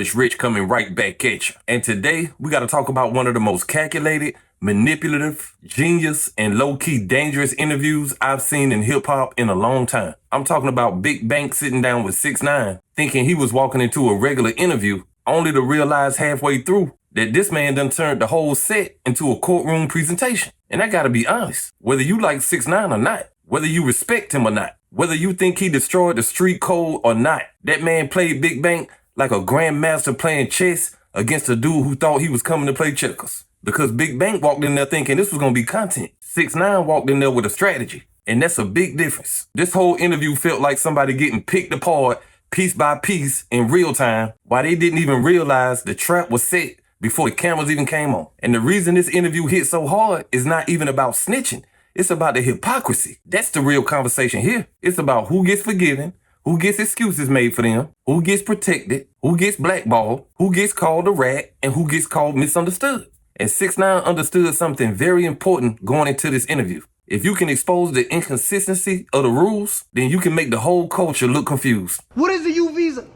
R.I.H coming right back at you. And today, we got to talk about one of the most calculated, manipulative, genius, and low-key dangerous interviews I've seen in hip-hop in a long time. I'm talking about Big Bank sitting down with 6ix9ine, thinking he was walking into a regular interview, only to realize halfway through that this man done turned the whole set into a courtroom presentation. And I gotta be honest, whether you like 6ix9ine or not, whether you respect him or not, whether you think he destroyed the street code or not, that man played Big Bank like a grandmaster playing chess against a dude who thought he was coming to play checkers. Because Big Bank walked in there thinking this was gonna be content. 6ix9ine walked in there with a strategy. And that's a big difference. This whole interview felt like somebody getting picked apart piece by piece in real time while they didn't even realize the trap was set before the cameras even came on. And the reason this interview hit so hard is not even about snitching. It's about the hypocrisy. That's the real conversation here. It's about who gets forgiven, who gets excuses made for them, who gets protected, who gets blackballed, who gets called a rat, and who gets called misunderstood. And 6ix9ine understood something very important going into this interview. If you can expose the inconsistency of the rules, then you can make the whole culture look confused. What is a U visa?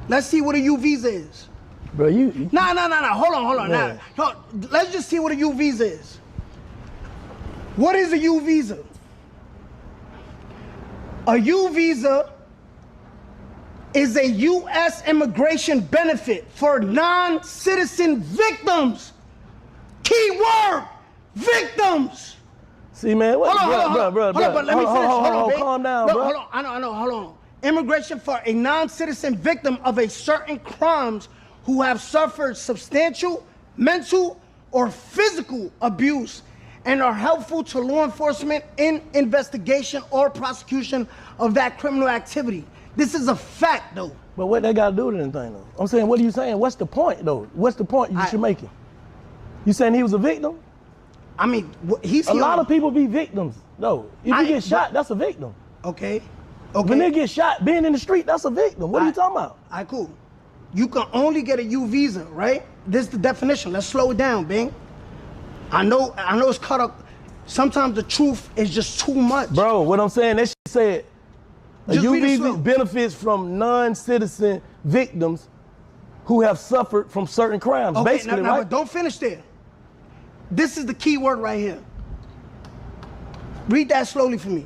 Let's see what a U visa is. Bro, you... No. Hold on. Nah. Let's just see what a U visa is. What is a U visa? A U visa is a U.S. immigration benefit for non-citizen victims. Key word, victims. See, man, what? Bro. But let me finish. Hold on, calm down, bro. Hold on, I know, hold on. Immigration for a non-citizen victim of a certain crimes who have suffered substantial mental or physical abuse and are helpful to law enforcement in investigation or prosecution of that criminal activity. This is a fact, though. But what they got to do with anything, though? I'm saying, what are you saying? What's the point, though? What's the point you should make? You saying he was a victim? I mean, he's a lot of people be victims, though. If you get shot, that's a victim. Okay. When they get shot, being in the street, that's a victim. What are you talking about? All right, cool. You can only get a U visa, right? This is the definition. Let's slow it down, Bing. I know it's cut up. Sometimes the truth is just too much. Bro, what I'm saying, that shit said, a U visa benefits from non-citizen victims who have suffered from certain crimes, basically, right? But don't finish there. This is the key word right here. Read that slowly for me.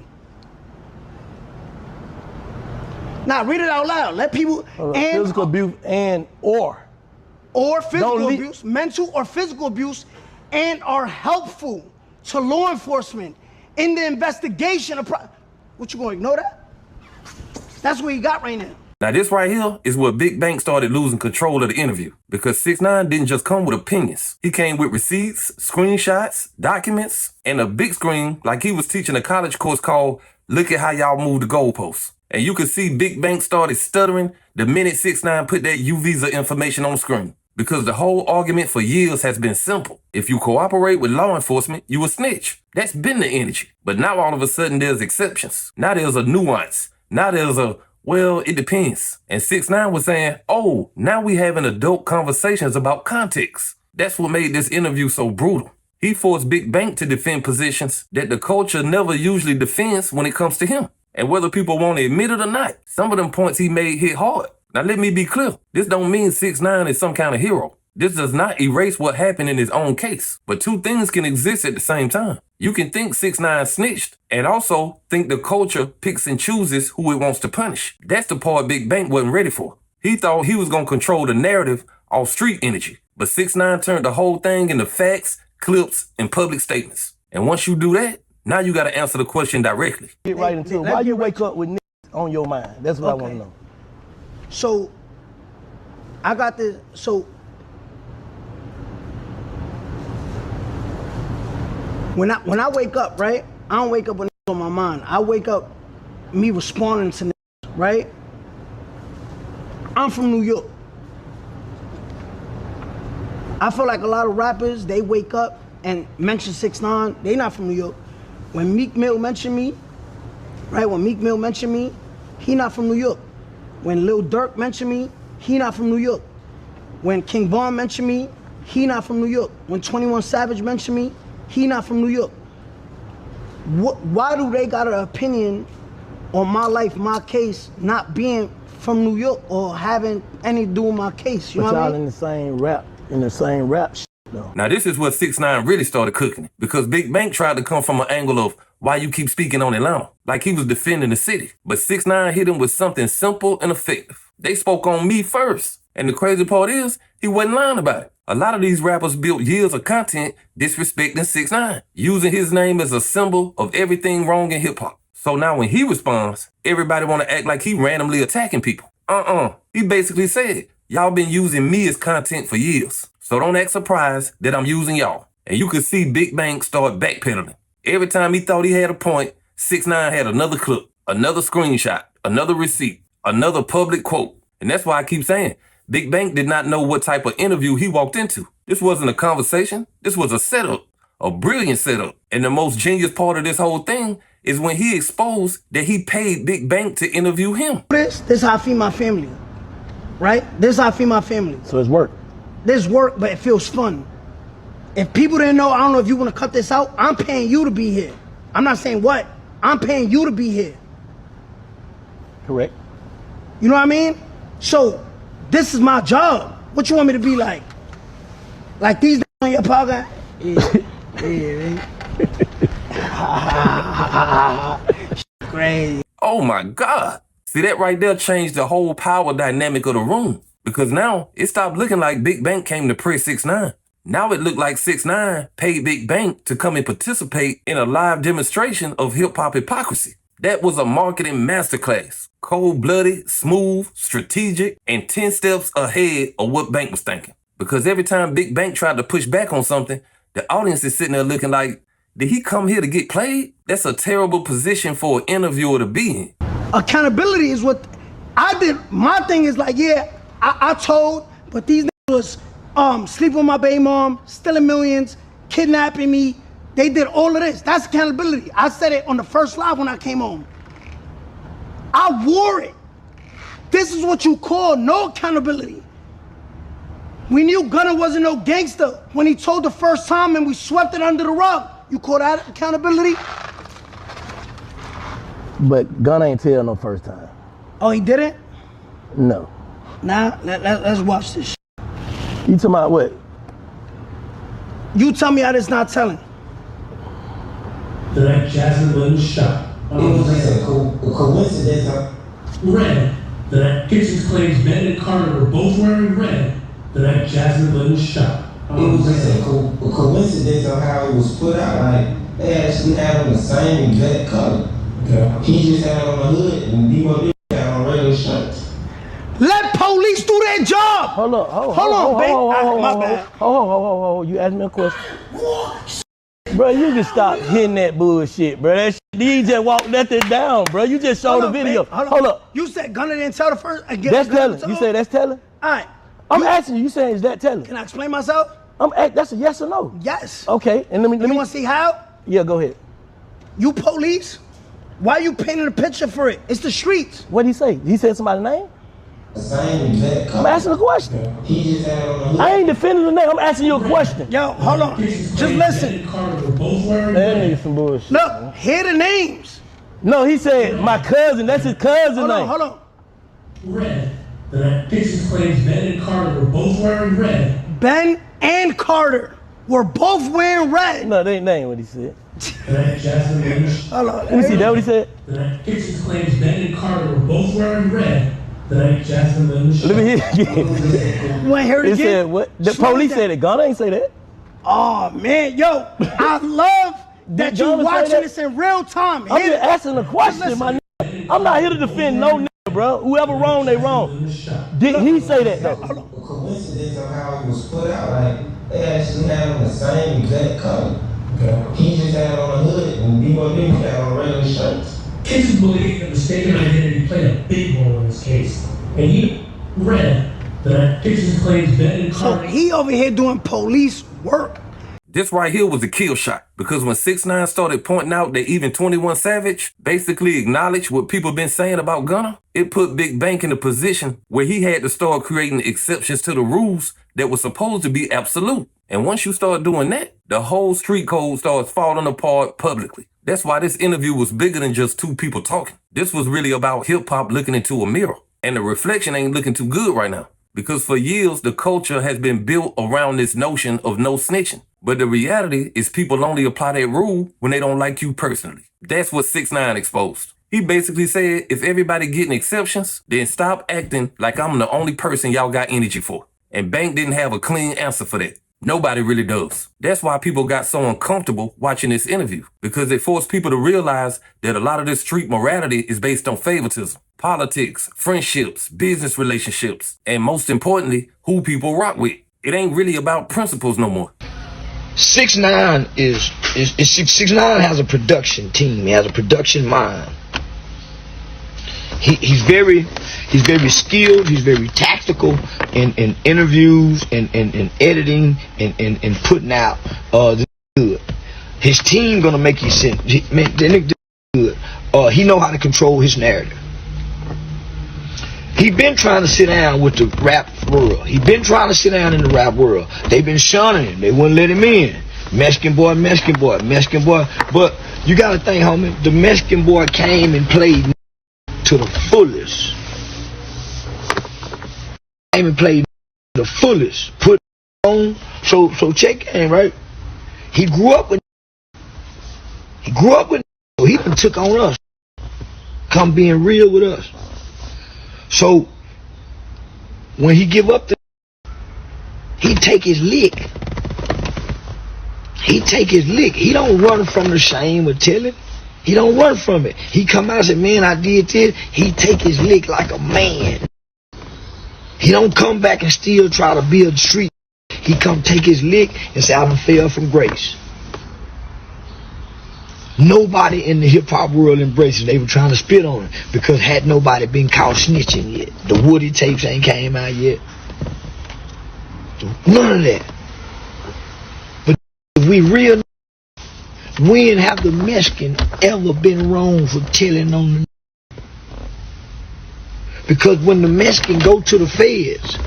Now, read it out loud. Let people... physical abuse or physical abuse, mental or physical abuse, and are helpful to law enforcement in the investigation of... What, you gonna ignore that? That's what you got right now. Now this right here is where Big Bank started losing control of the interview, because 6ix9ine didn't just come with opinions. He came with receipts, screenshots, documents, and a big screen like he was teaching a college course called Look at How Y'all Move the Goalposts. And you could see Big Bank started stuttering the minute 6ix9ine put that U visa information on screen. Because the whole argument for years has been simple. If you cooperate with law enforcement, you a snitch. That's been the energy. But now all of a sudden there's exceptions. Now there's a nuance. Now there's a, well, it depends. And 6ix9ine was saying, oh, now we having adult conversations about context. That's what made this interview so brutal. He forced Big Bank to defend positions that the culture never usually defends when it comes to him. And whether people want to admit it or not, some of them points he made hit hard. Now let me be clear, this don't mean 6ix9ine is some kind of hero. This does not erase what happened in his own case. But two things can exist at the same time. You can think 6ix9ine snitched and also think the culture picks and chooses who it wants to punish. That's the part Big Bank wasn't ready for. He thought he was going to control the narrative off street energy. But 6ix9ine turned the whole thing into facts, clips, and public statements. And once you do that, now you got to answer the question directly. Get right into it. Why you wake up with niggas on your mind? That's what I want to know. So, I got this, when I wake up, right? I don't wake up with niggas on my mind. I wake up me responding to niggas, right? I'm from New York. I feel like a lot of rappers, they wake up and mention 6ix9ine. They not from New York. When Meek Mill mentioned me, right? When Meek Mill mentioned me, he not from New York. When Lil Durk mentioned me, he not from New York. When King Von mentioned me, he not from New York. When 21 Savage mentioned me, he not from New York. Why do they got an opinion on my life, my case, not being from New York or having any to do with my case. You know what I mean? In the same rap shit though. Now this is where 6ix9ine really started cooking it, because Big Bank tried to come from an angle of why you keep speaking on Atlanta, like he was defending the city. But 6ix9ine hit him with something simple and effective. They spoke on me first. And the crazy part is, he wasn't lying about it. A lot of these rappers built years of content disrespecting 6ix9ine, using his name as a symbol of everything wrong in hip hop. So now when he responds, everybody want to act like he randomly attacking people. He basically said, y'all been using me as content for years. So don't act surprised that I'm using y'all. And you could see Big Bank start backpedaling. Every time he thought he had a point, 6ix9ine had another clip, another screenshot, another receipt, another public quote. And that's why I keep saying, Big Bank did not know what type of interview he walked into. This wasn't a conversation. This was a setup, a brilliant setup. And the most genius part of this whole thing is when he exposed that he paid Big Bank to interview him. This is how I feed my family, right? This is how I feed my family. So it's work. This work, but it feels fun. If people didn't know, I don't know if you want to cut this out, I'm paying you to be here. I'm not saying what. I'm paying you to be here. Correct. You know what I mean? So, this is my job. What you want me to be like? Like these on your podcast? Crazy. Oh my God. See, that right there changed the whole power dynamic of the room. Because now it stopped looking like Big Bank came to press 6ix9ine. Now it looked like 6ix9ine paid Big Bank to come and participate in a live demonstration of hip-hop hypocrisy. That was a marketing masterclass. Cold-blooded, smooth, strategic, and 10 steps ahead of what Bank was thinking. Because every time Big Bank tried to push back on something, the audience is sitting there looking like, did he come here to get played? That's a terrible position for an interviewer to be in. Accountability is what I did. My thing is like, yeah, I told, but these niggas was sleeping with my baby mom, stealing millions, kidnapping me. They did all of this. That's accountability. I said it on the first live when I came home. I wore it. This is what you call no accountability. We knew Gunna wasn't no gangster when he told the first time and we swept it under the rug. You call that accountability? But Gunna ain't tell no first time. Oh, he didn't? No. Now, let's watch this shit. You talking about what? You tell me how this not telling. The night Jasmine wasn't shot. It was just a coincidence. Red. The night Kitchens claims Ben and Carter were both wearing red. The night Jasmine wasn't shot. It was just a coincidence of how it was put out. Like, they actually had on the same exact color. Okay. He just had on the hood and D.O.D. had on regular shirts. Let police do their job. Hold up, hold on, babe. My bad. Hold. You asked me a question. Bro, you can stop hitting that bullshit, bro. That shit, you just walked that thing down, bro. You just showed the video. Babe. Hold up. You said Gunna didn't tell the first. That's telling. You said that's telling? All right. I'm asking you. You saying is that telling? Can I explain myself? That's a yes or no. Yes. Okay, and let me. You want to see how? Yeah, go ahead. You police? Why you painting a picture for it? It's the streets. What'd he say? He said somebody's name? The same exact color. I'm asking a question. He just had on the hood. I ain't defending the name. I'm asking you a question. Yo, hold on. Just listen. Ben and Carter were both wearing That red. nigga some bullshit. Look, hear the names. No, he said my cousin. That's his cousin name. Hold on. Red. The night Kitchens claims Ben and Carter were both wearing red. Ben and Carter were both wearing red. No, that ain't what he said. The night Jasmine wasn't shot. Hold on. Let me see. That what he said? The night Kitchens claims Ben and Carter were both weering red. The night Jasmine wasn't shot. Let me hear it again. You want to hear it He again? said what? The Slow police it said down. it. Gunna ain't say that. Oh, man. Yo, I love that Did you Gunna say watching that? this in real time. I'm Hear just it. asking a question, Listen. my nigga. I'm not here to defend no nigga, bro. Whoever wrong, they wrong. Did he say that though? A coincidence of how it was put out. Like, they actually had on the same exact color. He just had on the hood and D.O.D. had on regular shirts. Kitchens believe that mistaken identity played a big role in this case. And he read that Kitchens claims Ben and So Carter. he over here doing police work. This right here was a kill shot, because when 6ix9ine started pointing out that even 21 Savage basically acknowledged what people been saying about Gunna, it put Big Bank in a position where he had to start creating exceptions to the rules that were supposed to be absolute. And once you start doing that, the whole street code starts falling apart publicly. That's why this interview was bigger than just two people talking. This was really about hip hop looking into a mirror. And the reflection ain't looking too good right now. Because for years, the culture has been built around this notion of no snitching. But the reality is people only apply that rule when they don't like you personally. That's what 6ix9ine exposed. He basically said, if everybody getting exceptions, then stop acting like I'm the only person y'all got energy for. And Bank didn't have a clean answer for that. Nobody really does. That's why people got so uncomfortable watching this interview, because it forced people to realize that a lot of this street morality is based on favoritism, politics, friendships, business relationships, and most importantly, who people rock with. It ain't really about principles no more. 6ix9ine is 6ix9ine has a production team. He has a production mind. He's very skilled. He's very tactical in interviews and editing and putting out the good. His team gonna make you sense. Good. He know how to control his narrative. He been trying to sit down with the rap world. He been trying to sit down in the rap world. They been shunning him. They wouldn't let him in. Mexican boy, Mexican boy, Mexican boy. But you gotta think, homie, the Mexican boy came and played to the fullest. Came and played to the fullest. Put on. So check game, right? He grew up with. So he done took on us. Come being real with us. So when he give up he take his lick. He take his lick. He don't run from the shame of telling. He don't run from it. He come out and say, man, I did this. He take his lick like a man. He don't come back and still try to build the street. He come take his lick and say, I done fell from grace. Nobody in the hip-hop world embraced it. They were trying to spit on it because had nobody been caught snitching yet. The Woody tapes ain't came out yet. None of that. But if we real, when have the Mexican ever been wrong for telling on the? Because when the Mexican go to the feds,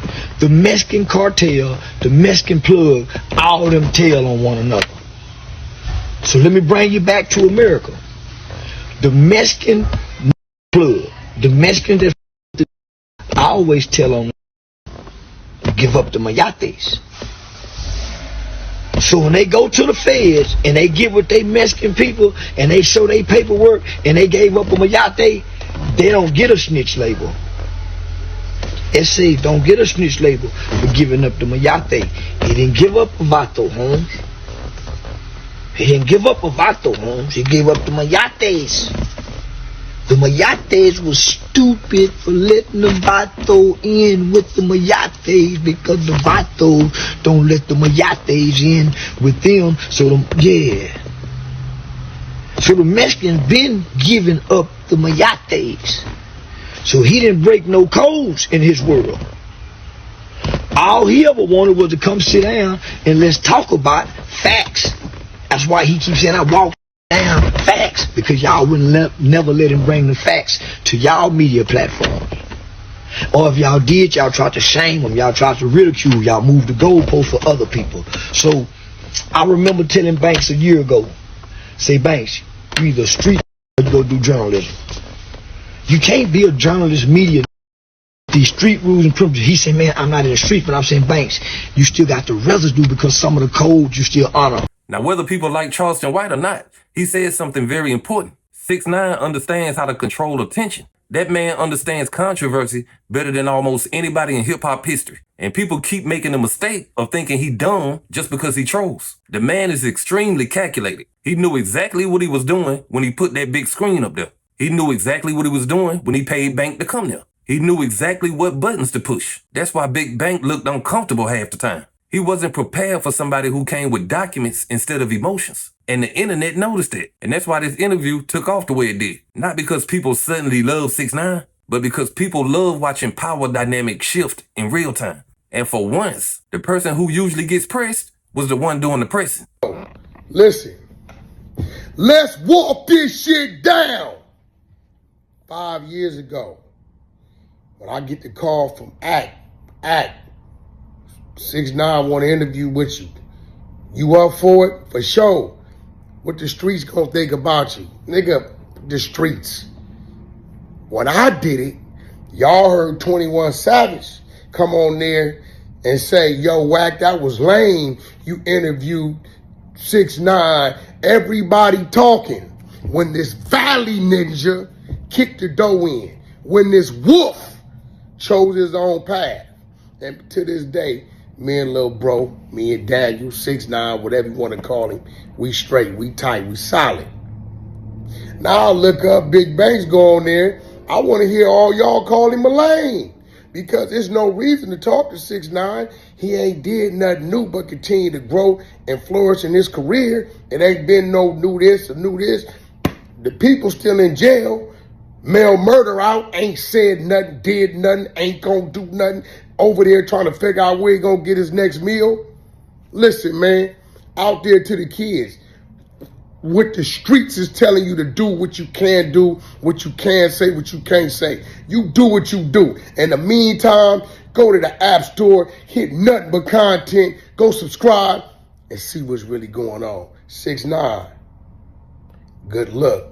the Mexican cartel, the Mexican plug, all of them tell on one another. So let me bring you back to America. The Mexican plug, the Mexican that always tell on give up the mayates. So when they go to the feds and they get with they Mexican people and they show their paperwork and they gave up a mayate, they don't get a snitch label. SA don't get a snitch label for giving up the mayate. He didn't give up a vato, Holmes. He didn't give up a vato, Holmes. He gave up the mayates. The mayates was stupid for letting the vato in with the mayates because the vatos don't let the mayates in with them. So So the Mexican been giving up the mayates. So he didn't break no codes in his world. All he ever wanted was to come sit down and let's talk about facts. That's why he keeps saying I walk down facts, because y'all wouldn't never let him bring the facts to y'all media platforms. Or if y'all did, y'all tried to shame him, y'all tried to ridicule, y'all moved the goalposts for other people. So I remember telling Banks a year ago, say, Banks, you either street or you go do journalism. You can't be a journalist media. These street rules and principles. He said, man, I'm not in the street, but I'm saying, Banks, you still got the residue because some of the codes you still honor. Now, whether people like Charleston White or not, he says something very important. 6ix9ine understands how to control attention. That man understands controversy better than almost anybody in hip-hop history. And people keep making the mistake of thinking he dumb just because he trolls. The man is extremely calculated. He knew exactly what he was doing when he put that big screen up there. He knew exactly what he was doing when he paid Bank to come there. He knew exactly what buttons to push. That's why Big Bank looked uncomfortable half the time. He wasn't prepared for somebody who came with documents instead of emotions. And the internet noticed it. And that's why this interview took off the way it did. Not because people suddenly love 6ix9ine, but because people love watching power dynamics shift in real time. And for once, the person who usually gets pressed was the one doing the pressing. Listen, let's walk this shit down. 5 years ago, when I get the call from Act, 6ix9ine want to interview with you. You up for it? For sure. What the streets gonna think about you? Nigga, the streets. When I did it, Y'all heard 21 Savage come on there and say, yo, Wack, that was lame. You interviewed 6ix9ine, everybody talking. When this Valley ninja kicked the dough in, when this wolf chose his own path. And to this day, me and little bro, me and Daniel, 6ix9ine, whatever you want to call him, we straight, we tight, we solid. Now I look up, Big Bank's go on there. I want to hear all y'all call him a lame. Because there's no reason to talk to 6ix9ine. He ain't did nothing new but continue to grow and flourish in his career. It ain't been no new this or new this. The people still in jail. Mail murder out, ain't said nothing, did nothing, ain't gonna do nothing. Over there trying to figure out where he gonna get his next meal. Listen, man, out there to the kids. What the streets is telling you to do, what you can do, what you can say, what you can't say. You do what you do. In the meantime, go to the App Store, hit nothing but content, go subscribe, and see what's really going on. 6ix9ine, good luck.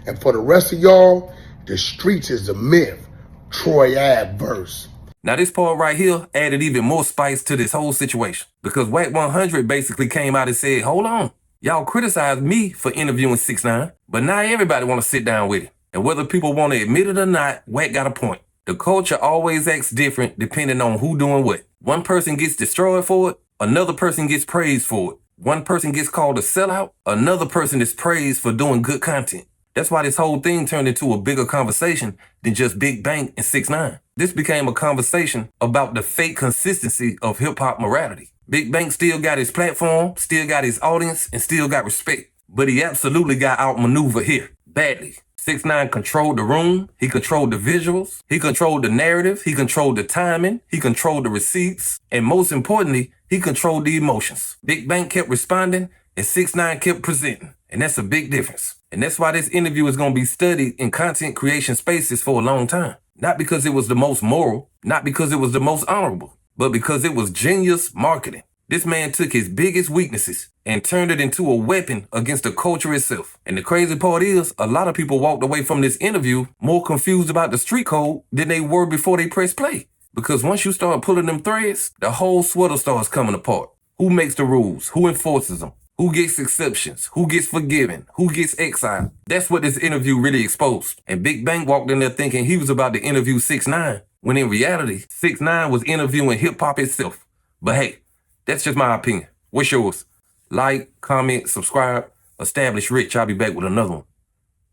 And for the rest of y'all, the streets is a myth. Troy Ave verse. Now this part right here added even more spice to this whole situation. Because Wack 100 basically came out and said, hold on. Y'all criticized me for interviewing 6ix9ine, but now everybody want to sit down with it. And whether people want to admit it or not, Wack got a point. The culture always acts different depending on who doing what. One person gets destroyed for it, another person gets praised for it. One person gets called a sellout, another person is praised for doing good content. That's why this whole thing turned into a bigger conversation than just Big Bank and 6ix9ine. This became a conversation about the fake consistency of hip-hop morality. Big Bank still got his platform, still got his audience, and still got respect. But he absolutely got outmaneuvered here, badly. 6ix9ine controlled the room, he controlled the visuals, he controlled the narrative, he controlled the timing, he controlled the receipts, and most importantly, he controlled the emotions. Big Bank kept responding, and 6ix9ine kept presenting. And that's a big difference. And that's why this interview is going to be studied in content creation spaces for a long time. Not because it was the most moral, not because it was the most honorable, but because it was genius marketing. This man took his biggest weaknesses and turned it into a weapon against the culture itself. And the crazy part is, a lot of people walked away from this interview more confused about the street code than they were before they pressed play. Because once you start pulling them threads, the whole sweater starts coming apart. Who makes the rules? Who enforces them? Who gets exceptions? Who gets forgiven? Who gets exiled? That's what this interview really exposed. And Big Bang walked in there thinking he was about to interview 6ix9ine, when in reality, 6ix9ine was interviewing hip-hop itself. But hey, that's just my opinion. What's yours? Like, comment, subscribe. Establish Rich. I'll be back with another one.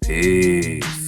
Peace.